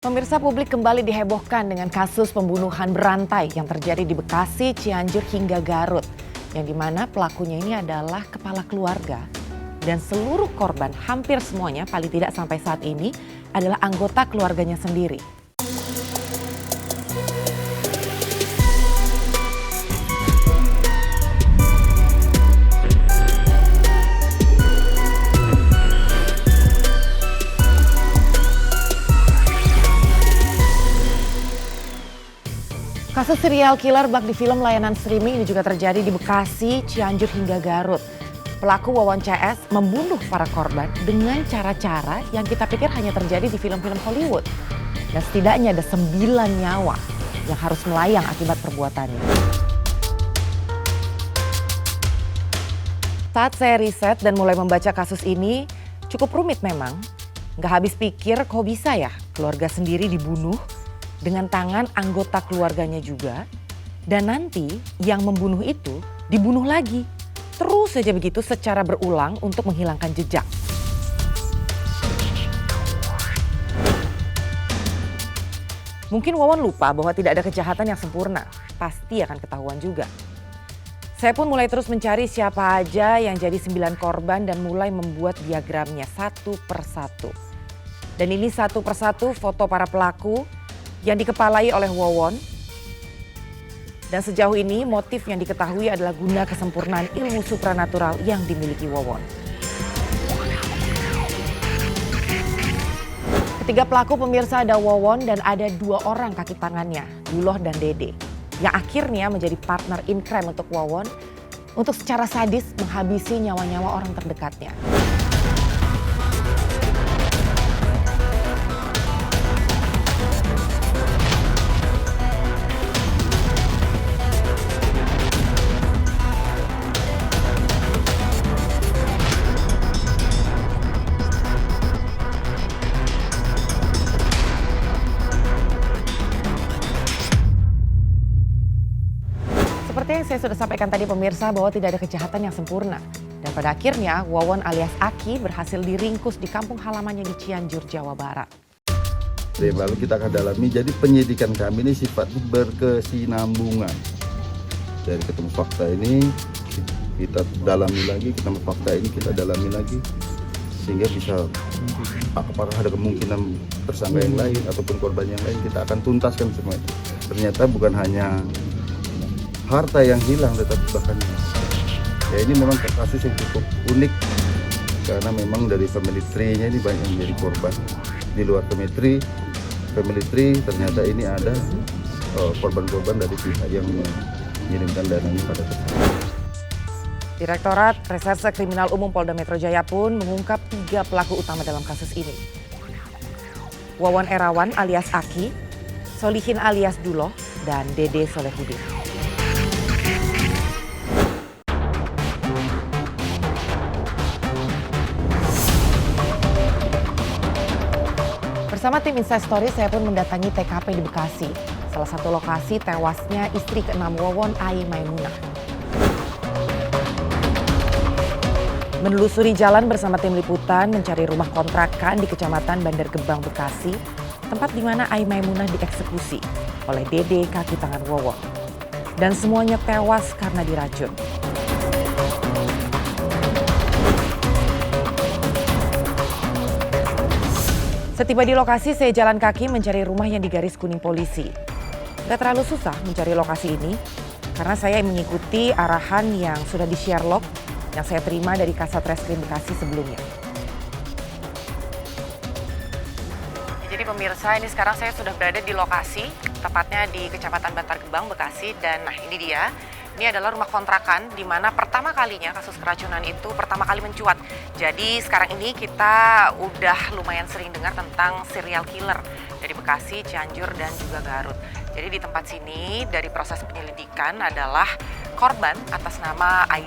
Pemirsa, publik kembali dihebohkan dengan kasus pembunuhan berantai yang terjadi di Bekasi, Cianjur hingga Garut. Yang dimana pelakunya ini adalah kepala keluarga. Dan seluruh korban, hampir semuanya paling tidak sampai saat ini adalah anggota keluarganya sendiri. Kasus serial killer bak di film layanan streaming ini juga terjadi di Bekasi, Cianjur hingga Garut. Pelaku Wawon CS membunuh para korban dengan cara-cara yang kita pikir hanya terjadi di film-film Hollywood. Dan setidaknya ada 9 nyawa yang harus melayang akibat perbuatannya. Saat saya riset dan mulai membaca kasus ini, cukup rumit memang. Gak habis pikir kok bisa ya keluarga sendiri dibunuh dengan tangan anggota keluarganya juga, dan nanti yang membunuh itu dibunuh lagi. Terus saja begitu secara berulang untuk menghilangkan jejak. Mungkin Wawon lupa bahwa tidak ada kejahatan yang sempurna, pasti akan ketahuan juga. Saya pun mulai terus mencari siapa aja yang jadi 9 korban dan mulai membuat diagramnya satu persatu. Dan ini satu persatu foto para pelaku yang dikepalai oleh Wawon. Dan sejauh ini motif yang diketahui adalah guna kesempurnaan ilmu supranatural yang dimiliki Wawon. Ketiga pelaku pemirsa ada Wawon dan ada 2 orang kaki tangannya, Duloh dan Dede. Yang akhirnya menjadi partner in crime untuk Wawon untuk secara sadis menghabisi nyawa-nyawa orang terdekatnya. Seperti yang saya sudah sampaikan tadi pemirsa bahwa tidak ada kejahatan yang sempurna. Dan pada akhirnya Wawon alias Aki berhasil diringkus di kampung halamannya di Cianjur, Jawa Barat. Lalu kita akan dalami, jadi penyidikan kami ini sifatnya berkesinambungan. Dari ketemu fakta ini kita dalami lagi, ketemu fakta ini kita dalami lagi. Sehingga bisa apakah ada kemungkinan tersangka yang lain ataupun korban yang lain, kita akan tuntaskan semua itu. Ternyata bukan hanya harta yang hilang, tetapi bahkan ya ini memang kasus yang cukup unik karena memang dari family tree-nya ini banyak yang menjadi korban. Di luar family tree ternyata ini ada korban-korban dari pihak yang mengirimkan dananya pada tersangka. Direktorat Reserse Kriminal Umum Polda Metro Jaya pun mengungkap 3 pelaku utama dalam kasus ini. Wawon Erawan alias Aki, Solihin alias Duloh, dan Dede Solehudin. Bersama tim Inside Story, saya pun mendatangi TKP di Bekasi, salah satu lokasi tewasnya istri ke-6 Wawon, Ai Maimunah. Menelusuri jalan bersama tim liputan mencari rumah kontrakan di Kecamatan Bandar Gebang, Bekasi, tempat di mana Ai Maimunah dieksekusi oleh Dede kaki tangan Wawon. Dan semuanya tewas karena diracun. Setiba di lokasi, saya jalan kaki mencari rumah yang digaris kuning polisi. Gak terlalu susah mencari lokasi ini, karena saya mengikuti arahan yang sudah di-share log yang saya terima dari Kasat Reskrim Bekasi sebelumnya. Jadi pemirsa, ini sekarang saya sudah berada di lokasi, tepatnya di Kecamatan Bantar Gebang, Bekasi. Dan nah ini dia. Ini adalah rumah kontrakan di mana pertama kalinya kasus keracunan itu pertama kali mencuat. Jadi sekarang ini kita udah lumayan sering dengar tentang serial killer dari Bekasi, Cianjur, dan juga Garut. Jadi di tempat sini dari proses penyelidikan adalah korban atas nama Ai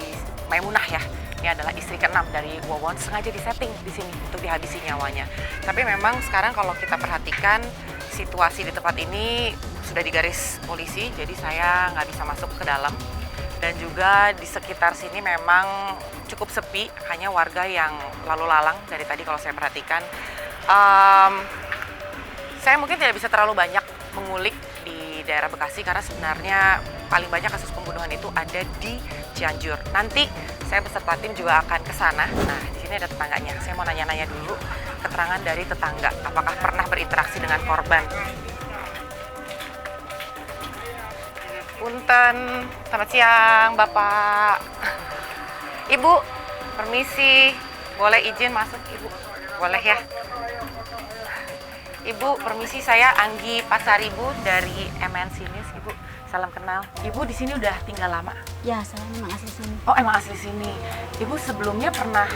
Maimunah ya. Ini adalah istri ke-6 dari Wawon, sengaja disetting di sini untuk dihabisi nyawanya. Tapi memang sekarang kalau kita perhatikan situasi di tempat ini sudah digaris polisi, jadi saya nggak bisa masuk ke dalam. Dan juga di sekitar sini memang cukup sepi, hanya warga yang lalu lalang dari tadi kalau saya perhatikan. Saya mungkin tidak bisa terlalu banyak mengulik di daerah Bekasi karena sebenarnya paling banyak kasus pembunuhan itu ada di Cianjur. Nanti saya beserta tim juga akan ke sana. Nah, di sini ada tetangganya. Saya mau nanya-nanya dulu keterangan dari tetangga. Apakah pernah berinteraksi dengan korban? Punten, selamat siang Bapak. Ibu, permisi. Boleh izin masuk Ibu? Boleh ya? Ibu, permisi, saya Anggi Pasaribu dari MNC News. Ibu, salam kenal. Ibu di sini udah tinggal lama? Ya, saya memang asli sini. Oh, emang asli sini. Ibu sebelumnya pernah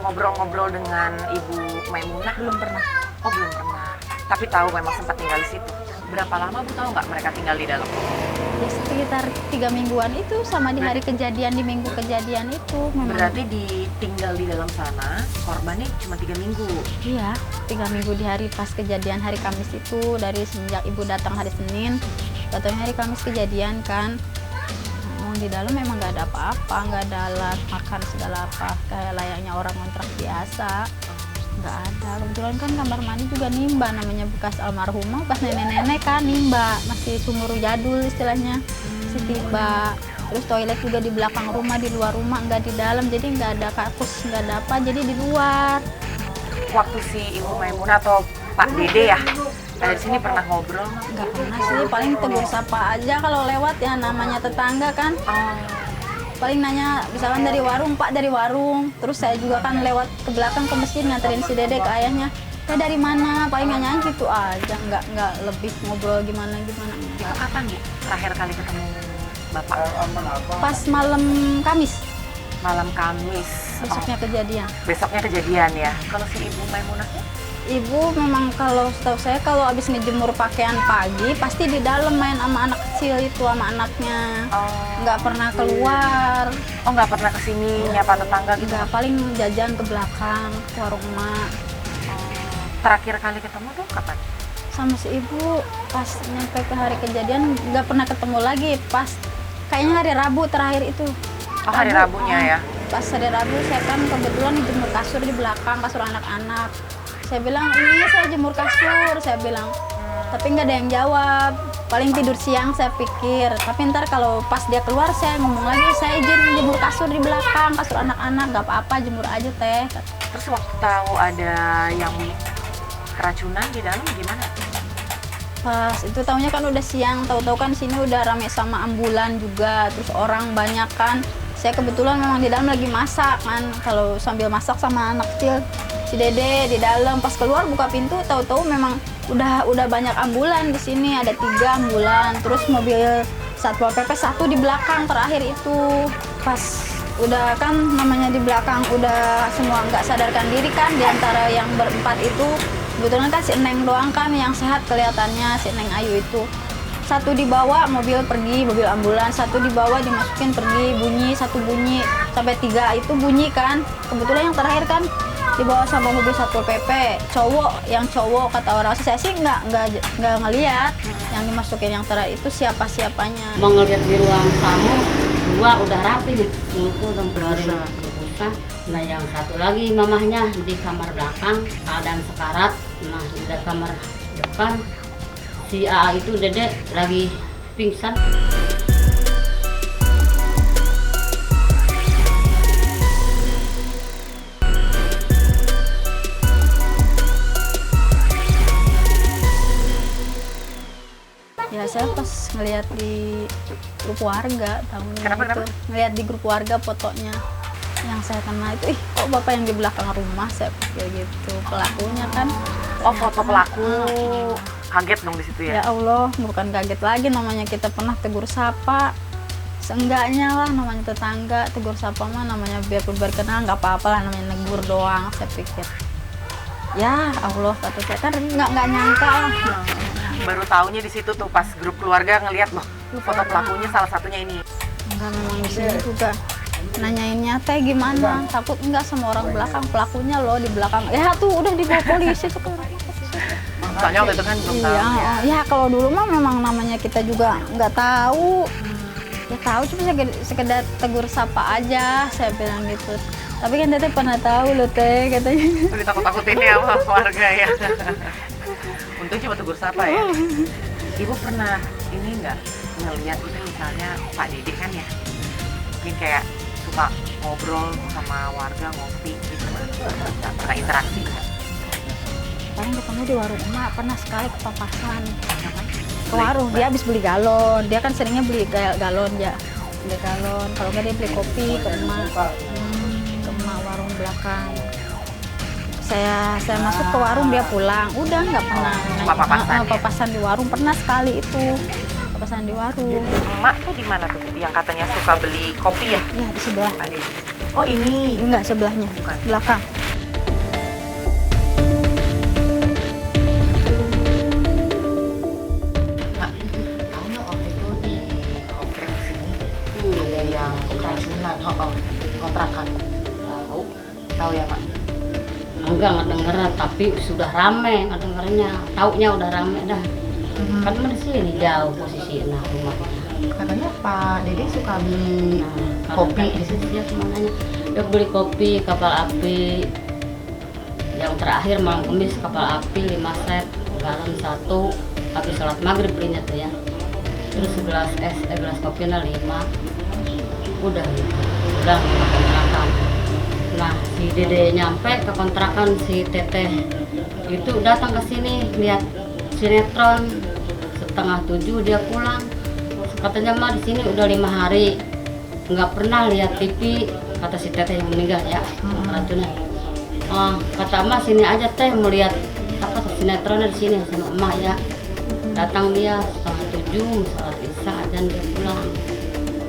ngobrol-ngobrol dengan Ibu Maimunah? Belum pernah. Oh, belum pernah. Tapi tahu memang sempat tinggal di situ. Berapa lama Bu tahu nggak mereka tinggal di dalam? Ya sekitar 3 mingguan itu sama di hari kejadian, di minggu kejadian itu memang. Berarti ditinggal di dalam sana, korbannya cuma 3 minggu? Iya, 3 minggu di hari pas kejadian hari Kamis itu, dari semenjak ibu datang hari Senin, katanya hari Kamis kejadian kan. Di dalam memang nggak ada apa-apa, nggak ada alat makan segala apa, kayak layaknya orang kontrak biasa. Nggak ada, kebetulan kan kamar mandi juga nimba, namanya bekas almarhumah, bekas nenek-nenek kan nimba, masih sumur jadul istilahnya, si tiba. Terus toilet juga di belakang rumah, di luar rumah, nggak di dalam, jadi nggak ada kakus, nggak ada apa, jadi di luar. Waktu si Ibu Maimunah atau Pak Dede ya, ada di sini pernah ngobrol? Nggak pernah sih, paling tegur sapa aja kalau lewat ya, namanya tetangga kan. Paling nanya misalkan dari warung, Pak dari warung. Terus saya juga kan lewat ke belakang ke masjid nganterin si Dede ke ayahnya. Dari mana? Paling nanya gitu aja, nggak lebih ngobrol gimana. Itu kapan ya terakhir kali ketemu Bapak? Pas malam Kamis, Malam Kamis. besoknya kejadian. Besoknya kejadian ya. Kalau si Ibu Maimunahnya? Ibu memang kalau setahu saya kalau habis ngejemur pakaian pagi pasti di dalam main sama anak kecil itu, sama anaknya. Nggak pernah keluar. Oh, nggak pernah kesini nyapa tetangga gitu? Nggak, paling jajan ke belakang ke warung emak. Terakhir kali ketemu tuh kapan? Sama si ibu pas nyampe ke hari kejadian nggak pernah ketemu lagi, pas kayaknya hari Rabu terakhir itu. Oh, hari Rabunya ya? Pas hari Rabu saya kan kebetulan jemur kasur di belakang, kasur anak-anak. Saya bilang, ini saya jemur kasur, saya bilang. Tapi nggak ada yang jawab, paling tidur siang saya pikir. Tapi ntar kalau pas dia keluar saya ngomong lagi, saya izin jemur kasur di belakang, kasur anak-anak, nggak apa-apa, jemur aja teh. Terus waktu tahu ada yang keracunan di dalam gimana? Pas itu tahunya kan udah siang, tahu-tahu kan sini udah rame sama ambulan juga, terus orang banyak kan. Saya kebetulan memang di dalam lagi masak kan, kalau sambil masak sama anak kecil si Dede di dalam, pas keluar buka pintu tahu-tahu memang udah banyak ambulan di sini, ada 3 ambulan, terus mobil Satpol PP 1 di belakang terakhir itu. Pas udah kan namanya di belakang udah semua nggak sadarkan diri kan, di antara yang berempat itu kebetulan kan si Neng doang kan yang sehat kelihatannya, si Neng Ayu itu. 1 dibawa mobil pergi, mobil ambulans, 1 dibawa dimasukin pergi, bunyi, 1 bunyi, sampai 3 itu bunyi kan. Kebetulan yang terakhir kan dibawa sama mobil Satpol PP, yang cowok kata orang, saya sih nggak ngelihat yang dimasukin yang terakhir itu siapa-siapanya. Mau ngeliat di ruang tamu, 2 udah rapi nih, itu udah berbusa. Nah yang 1 lagi mamahnya di kamar belakang, keadaan sekarat. Nah di kamar depan, si A itu Dede lagi pingsan. Ya saya pas ngelihat di grup warga tahunnya Kenapa? ngelihat di grup warga fotonya yang saya kenal itu, kok bapak yang di belakang rumah, saya pikir gitu pelakunya kan. Oh, foto pelaku. Kaget dong di situ ya? Ya Allah, bukan kaget lagi, namanya kita pernah tegur sapa. Seenggaknya lah namanya tetangga, tegur sapa mah namanya biarpun berkenal nggak apa-apa lah, namanya negur doang, saya pikir. Ya Allah, kata saya kan nggak nyangka lah. Baru taunya di situ tuh pas grup keluarga ngelihat loh foto pelakunya salah satunya ini. Enggak, memang di sini juga nanyainnya teh gimana, takut enggak sama orang belakang, pelakunya loh di belakang. Ya tuh udah dibawa polisi sekarang. Soalnya waktu itu kan belum tahu ya. Ya kalau dulu mah memang namanya kita juga nggak tahu. Ya tahu cuma sekedar tegur sapa aja, saya bilang gitu. Tapi kan teteh pernah tahu loh teh katanya. Ditakut-takutin ya sama warga ya. Untung cuma tegur sapa ya. Ibu pernah ini nggak ngeliat itu misalnya Pak Dede kan ya, mungkin kayak suka ngobrol sama warga, ngopi gitu, nggak pernah interaksi nggak? Paling ketemu di warung emak, pernah sekali ke papasan. Ke warung, dia habis beli galon. Dia kan seringnya beli galon ya. Beli galon, kalau nggak dia beli kopi ke emak. Ke emak warung belakang. Saya masuk ke warung, dia pulang. Udah nggak pernah. Cuma papasan ya? Papasan di warung, pernah sekali itu. Papasan di warung. Emak tuh di mana tuh? Yang katanya suka beli kopi ya? Ya di sebelah. Pak Dede. Oh ini. Enggak, sebelahnya. Bukan. Belakang. Mak, tahu nggak waktu itu di kompleks sini ada yang keracunan, kontrakan. Tahu ya Mak? Enggak denger, tapi sudah rame dengernya. Taunya udah rame dah. Kan di sini jauh posisi rumahnya. Katanya Pak Dede suka beli Nah, kopi di sini dia semuanya. Dia beli kopi kapal api. Yang terakhir malam Kamis kapal api 5 set, galon 1. Habis sholat maghrib belinya tuh ya. Terus gelas kopinya 5. Udah gitu. Udah ke kontrakan. Nah, si Dede nyampe ke kontrakan, si Teteh itu datang ke sini lihat sinetron. 6:30 dia pulang. Katanya mah di sini udah 5 hari nggak pernah lihat TV, kata si Teteh yang meninggal ya, racunnya. Kata emak sini aja teh mau lihat apa sinetronnya di sini sama emak ya. Datang dia 6:30 sholat isya dan dia pulang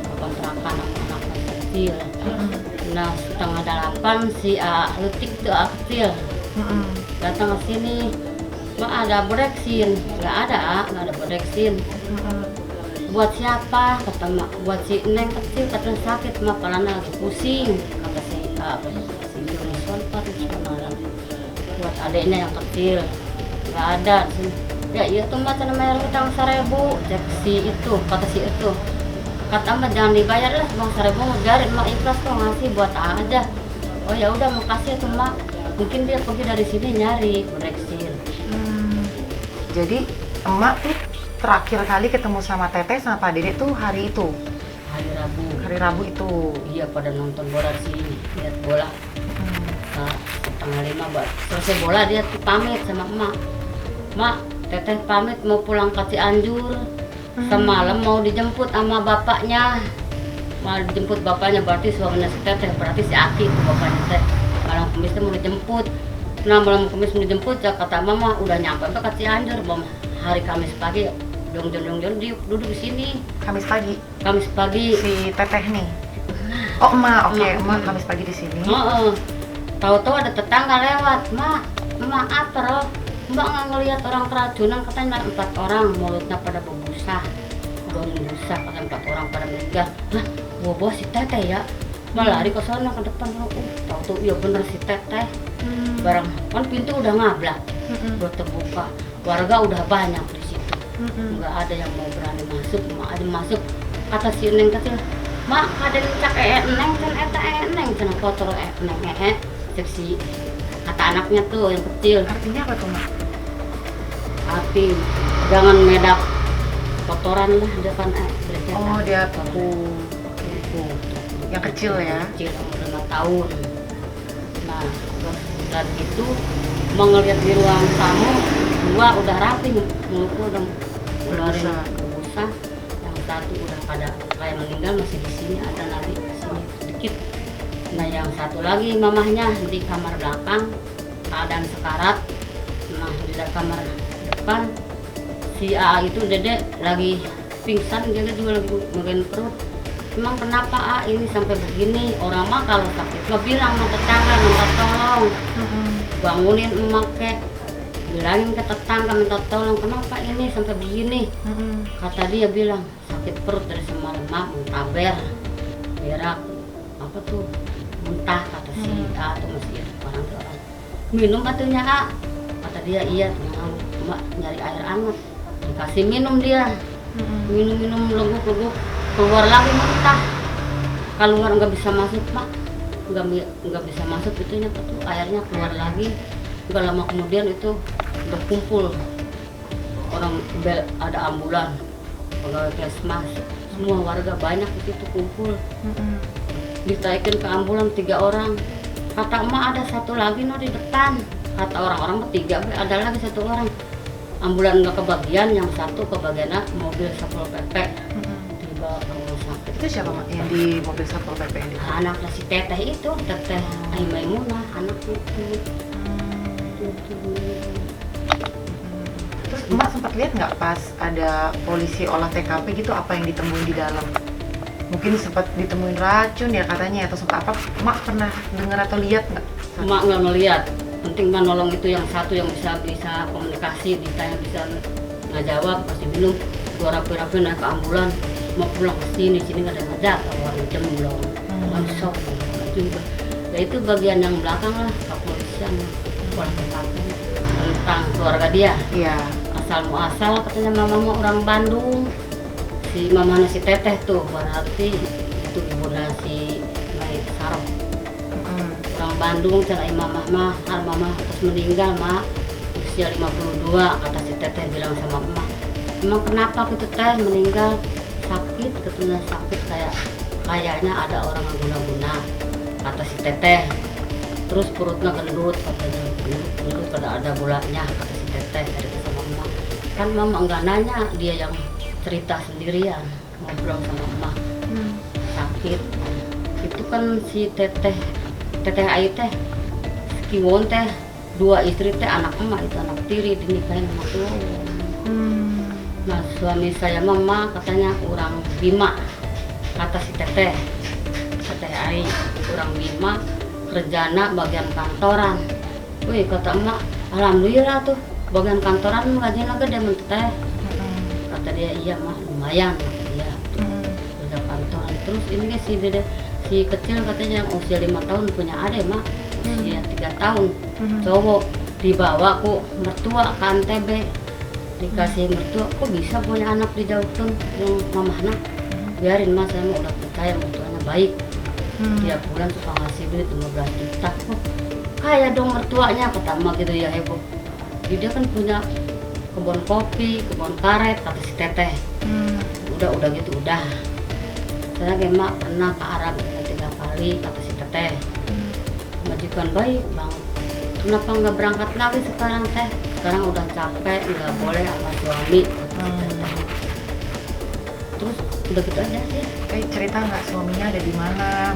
ke kontrakan anak kecil. Nah 7:30 si Lutik tuh kecil datang ke sini, mak ada bereksin, nggak ada bereksin. Buat siapa? Kata mak, buat si Neng kecil, katanya sakit, mak palanya lagi pusing, kata si Johnson, buat adiknya yang kecil, nggak ada. Ya iya tuh mak, namanya hutang 1.000, cek si itu, kata si itu, kata mak jangan dibayar lah, bang 1.000 ngejarin, mak ikhlas kok ngasih buat aja. Oh ya udah makasih tuh mak, mungkin dia pergi dari sini nyari bereksin. Jadi emak tuh terakhir kali ketemu sama Teteh sama Pak Dede tuh hari itu, Hari Rabu. hari Rabu itu. Iya pada nonton bola di sini, lihat bola. 4:30 buat selesai bola dia tuh pamit sama emak. Mak, Teteh pamit mau pulang ke Cianjur. Semalam mau dijemput sama bapaknya. Mau dijemput bapaknya berarti suaminya si Teteh, berarti si Aki itu bapaknya teh. Malam Kamis tuh mau dijemput. Nah malam Kamis mau dijemput, ya kata mama udah nyampe ke Cianjur, bang. Hari Kamis pagi dong duduk di sini. Kamis pagi Kamis pagi. si Teteh nih. Oh emak, oke, emak Kamis pagi di sini. Tahu-tahu ada tetangga lewat, mak apa roh? Mbak nggak ngelihat orang keracunan, katanya 4 orang mulutnya pada berbusa, katanya 4 orang pada meninggal. Nah, bawa si Teteh ya, malah lari ke sana ke depan. Tahu-tahu iya bener si Teteh. Barang kan pintu udah ngablak, udah terbuka, warga udah banyak di situ. Nggak ada yang mau berani masuk, mak aja masuk. Kata si Neng kecil, mak ada cak Neng kan eta Neng cenah kotor Neng seksi. Kata anaknya tuh yang kecil. Artinya apa tuh mak? Api jangan medak kotoran lah depan Oh dia tuh yang kecil ya. Kecil umur 5 tahun. Nah dan gitu mau ngeliat di ruang tamu 2 udah rapi, mulutku udah berbusa, yang 1 udah pada kayak meninggal masih di sini, ada nanti di sini sedikit. Nah yang 1 lagi mamahnya di kamar belakang keadaan sekarat. Nah di kamar depan si A itu Dede lagi pingsan, dia juga lagi megang perut. Emang kenapa A ini sampai begini? Orang mah kalau sakit mah bilang sama tetangga minta tolong, bangunin emak kek, bilangin ke tetangga minta tolong, kenapa ini sampai begini? Kata dia bilang sakit perut dari semalam, mak muntaber, berak, apa tuh muntah, kata si A tuh masih orang minum batunya A, kata dia iya, mak nyari air hangat, dikasih minum dia, minum leguk, keluar lagi muntah, keluar nggak bisa masuk mak, nggak bisa masuk itunya tuh airnya keluar lagi, nggak lama kemudian itu udah kumpul orang bel ada ambulan, pegawai puskesmas, semua warga banyak di situ kumpul. Ditaikin ke ambulan 3 orang. Kata emak ada 1 lagi no di depan. Kata orang-orang 3, ada lagi 1 orang. Ambulan nggak kebagian, yang 1 kebagian mobil Satpol PP. Dibawa ke rumah sakit. Itu siapa Mak yang di mobil Satpol PP ini? Anaknya si Teteh itu, Teteh Ai Maimunah, anak itu. Terus Emak sempat lihat nggak pas ada polisi olah TKP gitu apa yang ditemuin di dalam? Mungkin sempat ditemuin racun ya katanya, atau sempat apa? Emak pernah dengar atau lihat nggak? Emak nggak ngeliat, penting mah nolong itu yang 1 yang bisa komunikasi, ditanya bisa nggak jawab, pasti bingung. Gua rapi-rapi naik ke ambulan, mau pulang ke sini nggak ada ngajak, orang jemblong, orang sok juga. Ya itu bagian yang belakang lah, kepolisian, orang berpakaian tentang keluarga dia. Iya. Asal muasal katanya mama orang Bandung, si mamanya si Teteh tuh berarti itu ibunda si Mai Sarok. Orang Bandung cerai mama terus meninggal mak usia 52, kata si Teteh bilang sama emak, emang kenapa gitu teh meninggal? Sakit, katanya sakit kayaknya ada orang yang guna-guna, kata si Teteh. Terus perutnya gendut, katanya gendut pada ada bolanya, kata si Teteh dari sama emak. Kan mama enggak nanya, dia yang cerita sendirian, ngobrol sama emak. Sakit. Itu kan si Teteh Ai teh, Kiwon teh, 2 istri teh, anak emak itu anak tiri dinikahin sama tuh. Nah suami saya mama katanya orang Bima, kata si Teteh Ai, orang Bima kerjana bagian kantoran. Wih kata emak, alhamdulillah tuh bagian kantoran gajinya gede menteh. Kata dia iya mah lumayan, kata dia kerja kantoran. Terus ini si kecil katanya yang usia 5 tahun punya adik mah usia 3 tahun cowok, dibawa ku mertua ke NTB, dikasih mertua, kok bisa punya anak di Jautun yang mamahna, biarin mas, saya udah percaya mertuanya baik. Tiap bulan suka ngasih duit 15 juta, kok kaya dong mertuanya, kata emak gitu ya heboh. Dia kan punya kebun kopi, kebun karet, kata si Teteh. Udah gitu udah. Saya emak pernah ke Arab 3 kali, kata si Teteh. Majikan baik bang. Kenapa nggak berangkat lagi sekarang teh? Sekarang udah capek, nggak boleh sama suami, kata si Teteh. Terus udah gitu aja sih. Cerita nggak suaminya ada di mana?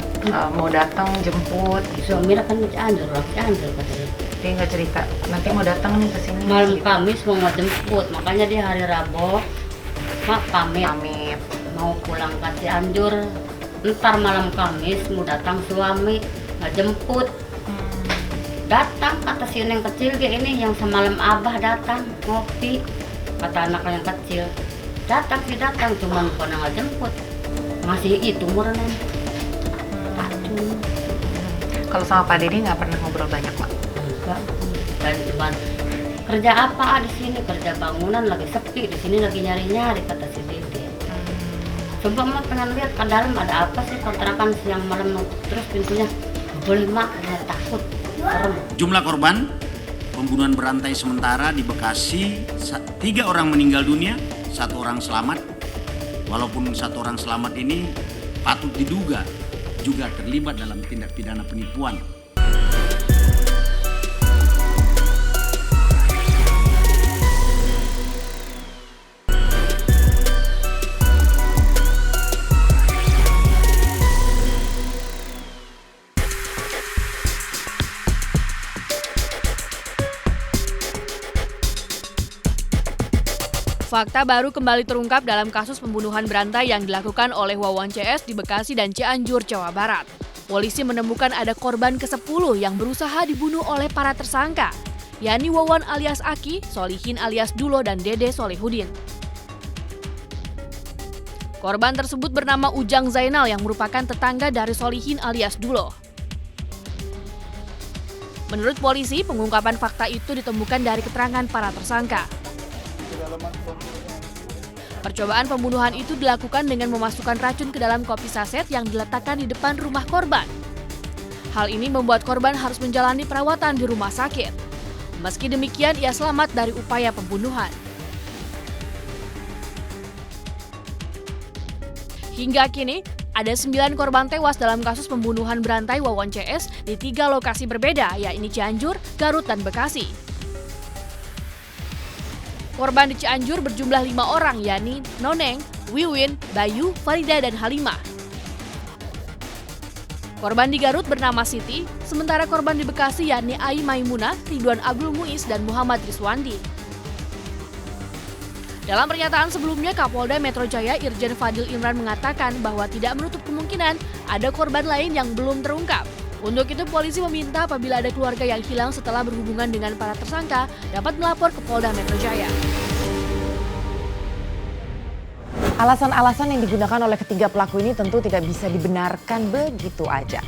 Mau datang jemput? Suami kan Cianjur, orang Cianjur katanya. Dia nggak cerita. Nanti mau datang nih ke sini. Malam Kamis mau ngejemput, makanya dia hari Rabu mak pamit. Mau pulang ke Cianjur. Ntar malam Kamis mau datang suami ngejemput. Datang kata si yang kecil kayak ini yang semalam abah datang ngopi, kata anak yang kecil. Datang cuman bukan ngejemput. Masih itu murnen. Kalau sama Pak Dedi nggak pernah ngobrol banyak Mak? Enggak, dan cuman kerja apa di sini, kerja bangunan lagi sepi, di sini lagi nyari kata si Dede. Coba mak pengen lihat ke dalam ada apa sih kontrakan siang malam terus pintunya boleh mak, takut serem. Jumlah korban pembunuhan berantai sementara di Bekasi 3 orang meninggal dunia, 1 orang selamat. Walaupun 1 orang selamat ini patut diduga juga terlibat dalam tindak pidana penipuan. Fakta baru kembali terungkap dalam kasus pembunuhan berantai yang dilakukan oleh Wawan CS di Bekasi dan Cianjur, Jawa Barat. Polisi menemukan ada korban ke-10 yang berusaha dibunuh oleh para tersangka, yakni Wawan alias Aki, Solihin alias Dulo, dan Dede Solihudin. Korban tersebut bernama Ujang Zainal yang merupakan tetangga dari Solihin alias Dulo. Menurut polisi, pengungkapan fakta itu ditemukan dari keterangan para tersangka. Percobaan pembunuhan itu dilakukan dengan memasukkan racun ke dalam kopi saset yang diletakkan di depan rumah korban. Hal ini membuat korban harus menjalani perawatan di rumah sakit. Meski demikian, ia selamat dari upaya pembunuhan. Hingga kini, ada 9 korban tewas dalam kasus pembunuhan berantai Wawon CS di 3 lokasi berbeda, yakni Cianjur, Garut, dan Bekasi. Korban di Cianjur berjumlah 5 orang, yakni Noneng, Wiwin, Bayu, Farida, dan Halimah. Korban di Garut bernama Siti, sementara korban di Bekasi yakni Ai Maimunah, Ridwan Abdul Muiz, dan Muhammad Rizwandi. Dalam pernyataan sebelumnya, Kapolda Metro Jaya Irjen Fadil Imran mengatakan bahwa tidak menutup kemungkinan ada korban lain yang belum terungkap. Untuk itu, polisi meminta apabila ada keluarga yang hilang setelah berhubungan dengan para tersangka dapat melapor ke Polda Metro Jaya. Alasan-alasan yang digunakan oleh ketiga pelaku ini tentu tidak bisa dibenarkan begitu aja.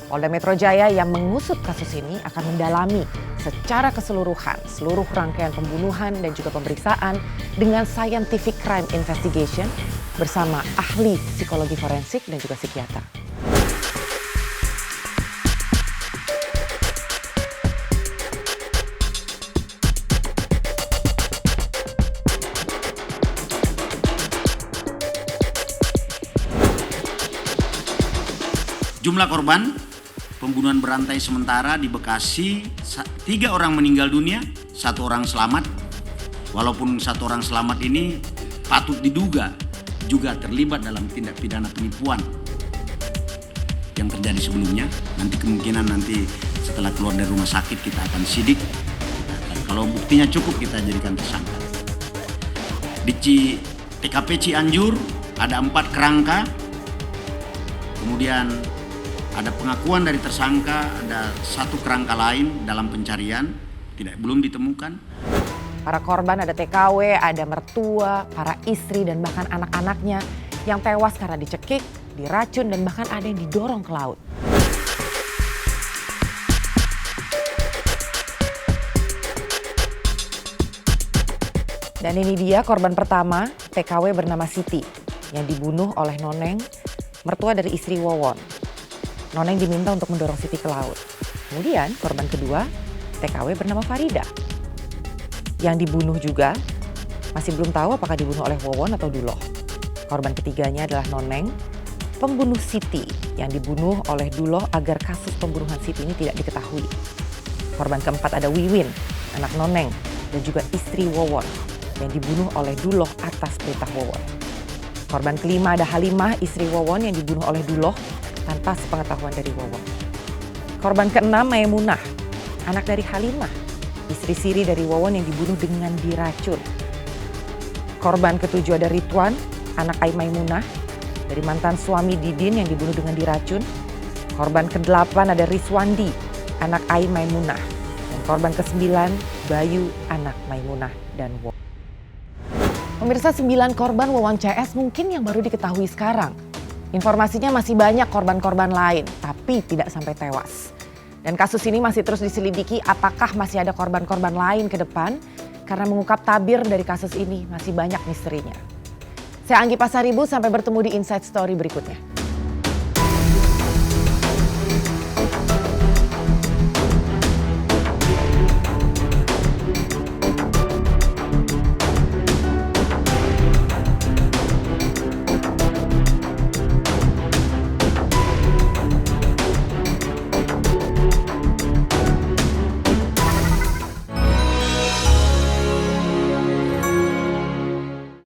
Polda Metro Jaya yang mengusut kasus ini akan mendalami secara keseluruhan seluruh rangkaian pembunuhan dan juga pemeriksaan dengan scientific crime investigation bersama ahli psikologi forensik dan juga psikiater. Jumlah korban pembunuhan berantai sementara di Bekasi, 3 orang meninggal dunia, 1 orang selamat. Walaupun 1 orang selamat ini patut diduga juga terlibat dalam tindak pidana penipuan yang terjadi sebelumnya. Nanti kemungkinan setelah keluar dari rumah sakit kita akan sidik. Kalau buktinya cukup kita jadikan tersangka. Di TKP Cianjur ada 4 kerangka, kemudian ada pengakuan dari tersangka, ada 1 kerangka lain dalam pencarian, belum ditemukan. Para korban ada TKW, ada mertua, para istri dan bahkan anak-anaknya yang tewas karena dicekik, diracun dan bahkan ada yang didorong ke laut. Dan ini dia korban pertama, TKW bernama Siti yang dibunuh oleh Noneng, mertua dari istri Wawon. Noneng diminta untuk mendorong Siti ke laut. Kemudian korban kedua, TKW bernama Farida. Yang dibunuh juga, masih belum tahu apakah dibunuh oleh Wawon atau Duloh. Korban ketiganya adalah Noneng, pembunuh Siti yang dibunuh oleh Duloh agar kasus pembunuhan Siti ini tidak diketahui. Korban keempat ada Wiwin, anak Noneng, dan juga istri Wawon yang dibunuh oleh Duloh atas perintah Wawon. Korban kelima ada Halimah, istri Wawon yang dibunuh oleh Duloh tanpa sepengetahuan dari Wawon. Korban keenam Maimunah, anak dari Halimah, istri siri dari Wawon yang dibunuh dengan diracun. Korban ketujuh ada Ridwan, anak Ai Maimunah, dari mantan suami Didin yang dibunuh dengan diracun. Korban ke-8 ada Rizwandi, anak Ai Maimunah. Dan korban ke-9 Bayu, anak Maimunah dan Wawon. Pemirsa, 9 korban Wawon CS mungkin yang baru diketahui sekarang. Informasinya masih banyak korban-korban lain, tapi tidak sampai tewas. Dan kasus ini masih terus diselidiki apakah masih ada korban-korban lain ke depan, karena mengungkap tabir dari kasus ini masih banyak misterinya. Saya Anggi Pasaribu, sampai bertemu di Inside Story berikutnya.